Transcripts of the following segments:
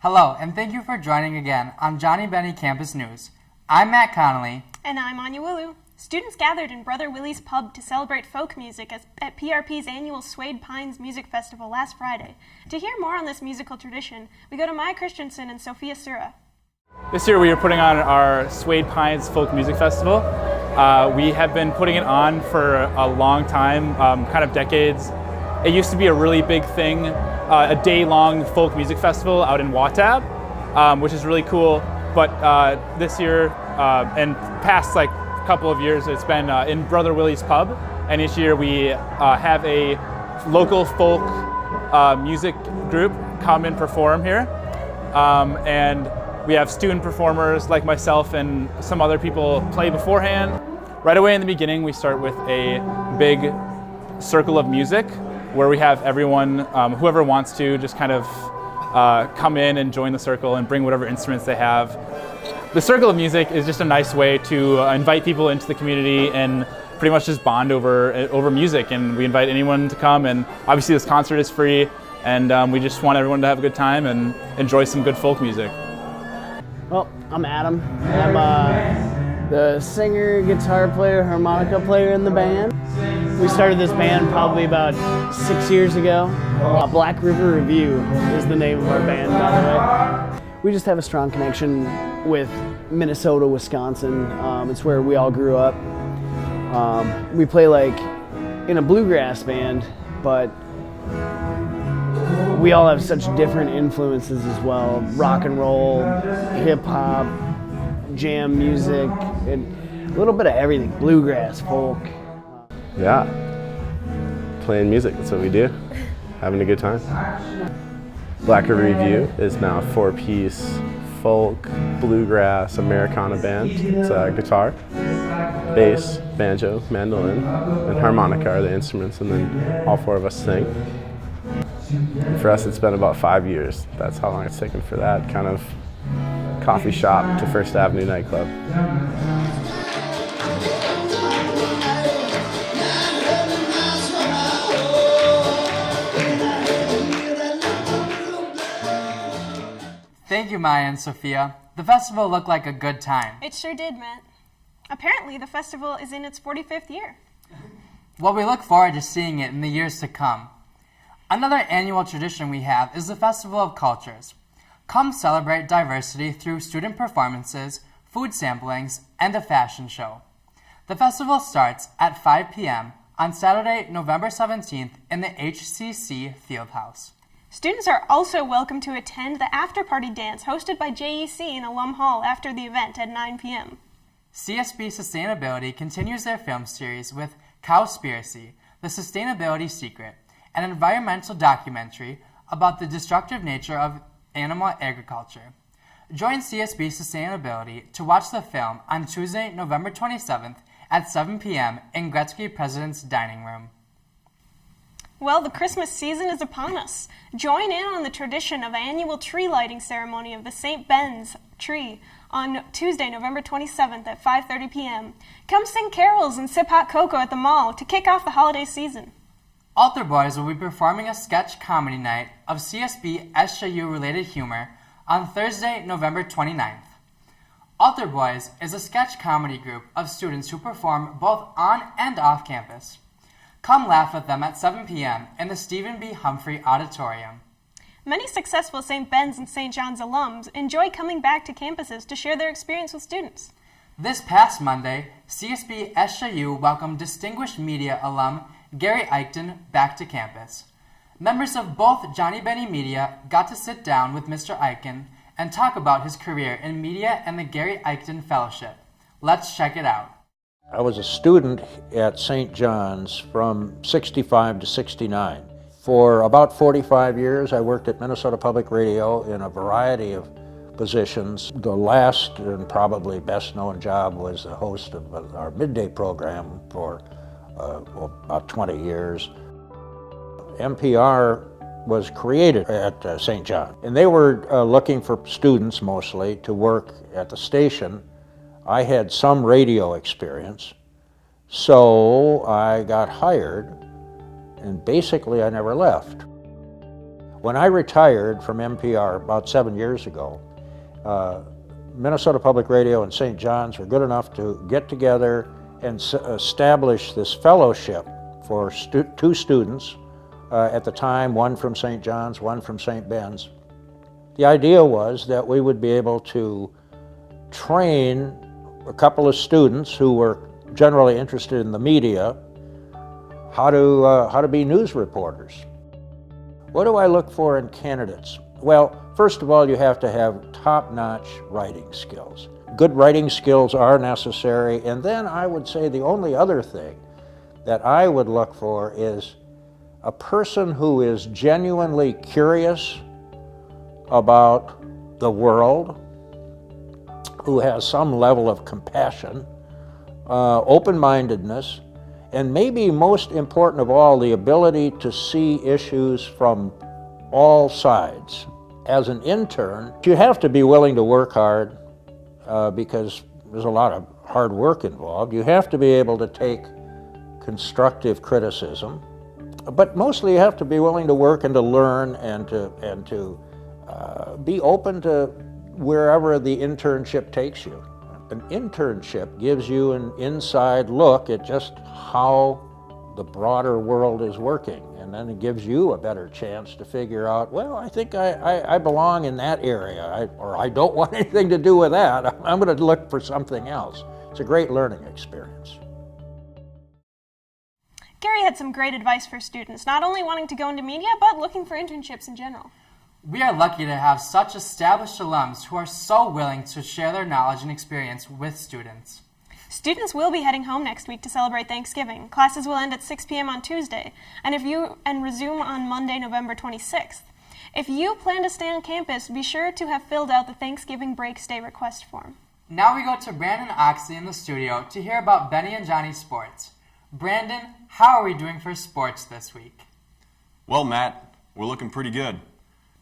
Hello, and thank you for joining again on Johnnie Bennie Campus News. I'm Matt Connolly. And I'm Anya Wulu. Students gathered in Brother Willie's Pub to celebrate folk music at PRP's annual Suede Pines Music Festival last Friday. To hear more on this musical tradition, we go to Maya Christensen and Sophia Sura. This year we are putting on our Suede Pines Folk Music Festival. We have been putting it on for a long time, kind of decades. It used to be a really big thing, a day-long folk music festival out in Watab, which is really cool. But this year and past couple of years, it's been in Brother Willie's Pub. And each year we have a local folk music group come and perform here. And we have student performers like myself and some other people play beforehand. Right away in the beginning, we start with a big circle of music where we have everyone, whoever wants to, just kind of come in and join the circle and bring whatever instruments they have. The circle of music is just a nice way to invite people into the community and pretty much just bond over music. And we invite anyone to come, and obviously this concert is free, and we just want everyone to have a good time and enjoy some good folk music. Well, I'm Adam. I'm the singer, guitar player, harmonica player in the band. We started this band probably about 6 years ago. Black River Review is the name of our band, by the way. We just have a strong connection with Minnesota, Wisconsin. It's where we all grew up. We play in a bluegrass band, but we all have such different influences as well. Rock and roll, hip hop, jam music, and a little bit of everything. Bluegrass, folk. Yeah, playing music, that's what we do. Having a good time. Black River Review is now a 4-piece folk, bluegrass, Americana band. It's guitar, bass, banjo, mandolin, and harmonica are the instruments, and then all 4 of us sing. And for us, it's been about 5 years. That's how long it's taken for that kind of coffee shop to First Avenue nightclub. Thank you, Maya and Sophia. The festival looked like a good time. It sure did, Matt. Apparently, the festival is in its 45th year. Well, we look forward to seeing it in the years to come. Another annual tradition we have is the Festival of Cultures. Come celebrate diversity through student performances, food samplings, and a fashion show. The festival starts at 5 p.m. on Saturday, November 17th in the HCC Fieldhouse. Students are also welcome to attend the after-party dance hosted by JEC in Alum Hall after the event at 9 p.m. CSB Sustainability continues their film series with Cowspiracy, The Sustainability Secret, an environmental documentary about the destructive nature of animal agriculture. Join CSB Sustainability to watch the film on Tuesday, November 27th at 7 p.m. in Gretzky President's Dining Room. Well, the Christmas season is upon us. Join in on the tradition of annual tree lighting ceremony of the St. Ben's tree on Tuesday, November 27th at 5:30 p.m. Come sing carols and sip hot cocoa at the mall to kick off the holiday season. Altar Boys will be performing a sketch comedy night of CSB-SJU related humor on Thursday, November 29th. Altar Boys is a sketch comedy group of students who perform both on and off campus. Come laugh with them at 7 p.m. in the Stephen B. Humphrey Auditorium. Many successful St. Ben's and St. John's alums enjoy coming back to campuses to share their experience with students. This past Monday, CSB-SJU welcomed distinguished media alum Gary Eichten back to campus. Members of both Johnnie Bennie Media got to sit down with Mr. Eichten and talk about his career in media and the Gary Eichten Fellowship. Let's check it out. I was a student at St. John's from 65 to 69. For about 45 years, I worked at Minnesota Public Radio in a variety of positions. The last and probably best known job was the host of our midday program for about 20 years. NPR was created at St. John, and they were looking for students mostly to work at the station. I had some radio experience, so I got hired, and basically I never left. When I retired from NPR about 7 years ago, Minnesota Public Radio and St. John's were good enough to get together and establish this fellowship for two students at the time, one from St. John's, one from St. Ben's. The idea was that we would be able to train a couple of students who were generally interested in the media how to be news reporters. What do I look for in candidates? Well, first of all, you have to have top-notch writing skills. Good writing skills are necessary, and then I would say the only other thing that I would look for is a person who is genuinely curious about the world, who has some level of compassion, open-mindedness, and maybe most important of all, the ability to see issues from all sides. As an intern, you have to be willing to work hard because there's a lot of hard work involved. You have to be able to take constructive criticism, but mostly you have to be willing to work and to learn and to be open to wherever the internship takes you. An internship gives you an inside look at just how the broader world is working, and then it gives you a better chance to figure out, well, I think I belong in that area, or I don't want anything to do with that. I'm going to look for something else. It's a great learning experience. Gary had some great advice for students, not only wanting to go into media, but looking for internships in general. We are lucky to have such established alums who are so willing to share their knowledge and experience with students. Students will be heading home next week to celebrate Thanksgiving. Classes will end at 6 p.m. on Tuesday and resume on Monday, November 26th. If you plan to stay on campus, be sure to have filled out the Thanksgiving break stay request form. Now we go to Brandon Oxley in the studio to hear about Benny and Johnny sports. Brandon, how are we doing for sports this week? Well, Matt, we're looking pretty good.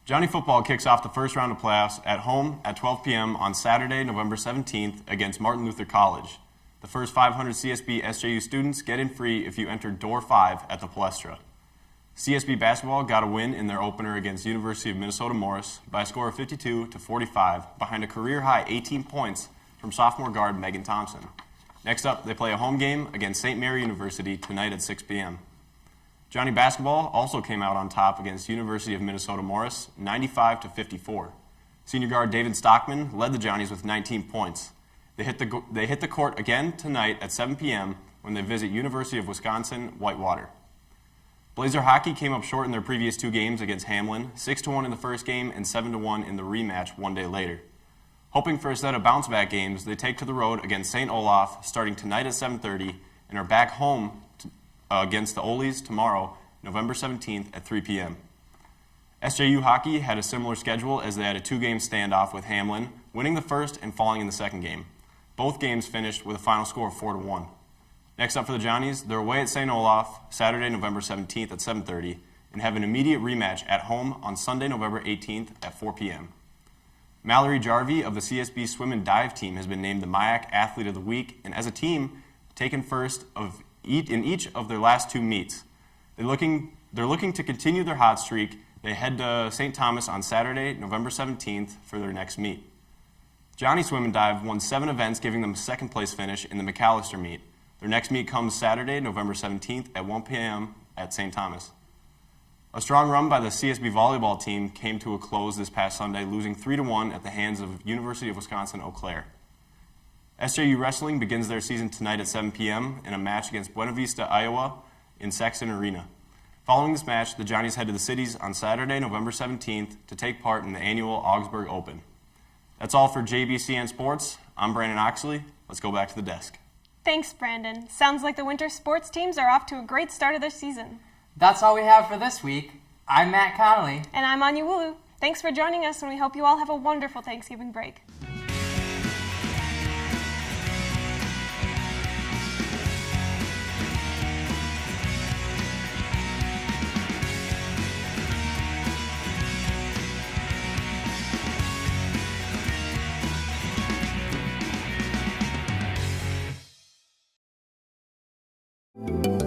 Johnny football kicks off the first round of playoffs at home at 12 p.m. on Saturday, November 17th against Martin Luther College. The first 500 CSB-SJU students get in free if you enter door 5 at the Palestra. CSB basketball got a win in their opener against University of Minnesota Morris by a score of 52-45 behind a career-high 18 points from sophomore guard Megan Thompson. Next up, they play a home game against St. Mary University tonight at 6 p.m. Johnny basketball also came out on top against University of Minnesota Morris, 95-54. Senior guard David Stockman led the Johnnies with 19 points. They hit the court again tonight at 7 p.m. when they visit University of Wisconsin Whitewater. Blazer hockey came up short in their previous two games against Hamlin, 6-1 in the first game and 7-1 in the rematch one day later. Hoping for a set of bounce-back games, they take to the road against St. Olaf starting tonight at 7:30 and are back home against the Olies tomorrow, November 17th at 3 p.m. SJU hockey had a similar schedule as they had a two-game standoff with Hamlin, winning the first and falling in the second game. Both games finished with a final score of 4-1. Next up for the Johnnies, they're away at St. Olaf Saturday, November 17th at 7:30 and have an immediate rematch at home on Sunday, November 18th at 4 p.m. Mallory Jarvie of the CSB swim and dive team has been named the MIAC Athlete of the Week and as a team taken first in each of their last two meets. They're looking to continue their hot streak. They head to St. Thomas on Saturday, November 17th for their next meet. Johnny Swim and Dive won 7 events, giving them a second place finish in the McAllister meet. Their next meet comes Saturday, November 17th at 1 p.m. at St. Thomas. A strong run by the CSB volleyball team came to a close this past Sunday, losing 3-1 at the hands of University of Wisconsin-Eau Claire. SJU Wrestling begins their season tonight at 7 p.m. in a match against Buena Vista, Iowa in Sexton Arena. Following this match, the Johnnies head to the cities on Saturday, November 17th to take part in the annual Augsburg Open. That's all for JBCN Sports. I'm Brandon Oxley. Let's go back to the desk. Thanks, Brandon. Sounds like the winter sports teams are off to a great start of their season. That's all we have for this week. I'm Matt Connolly. And I'm Anya Wulu. Thanks for joining us, and we hope you all have a wonderful Thanksgiving break. Thank you.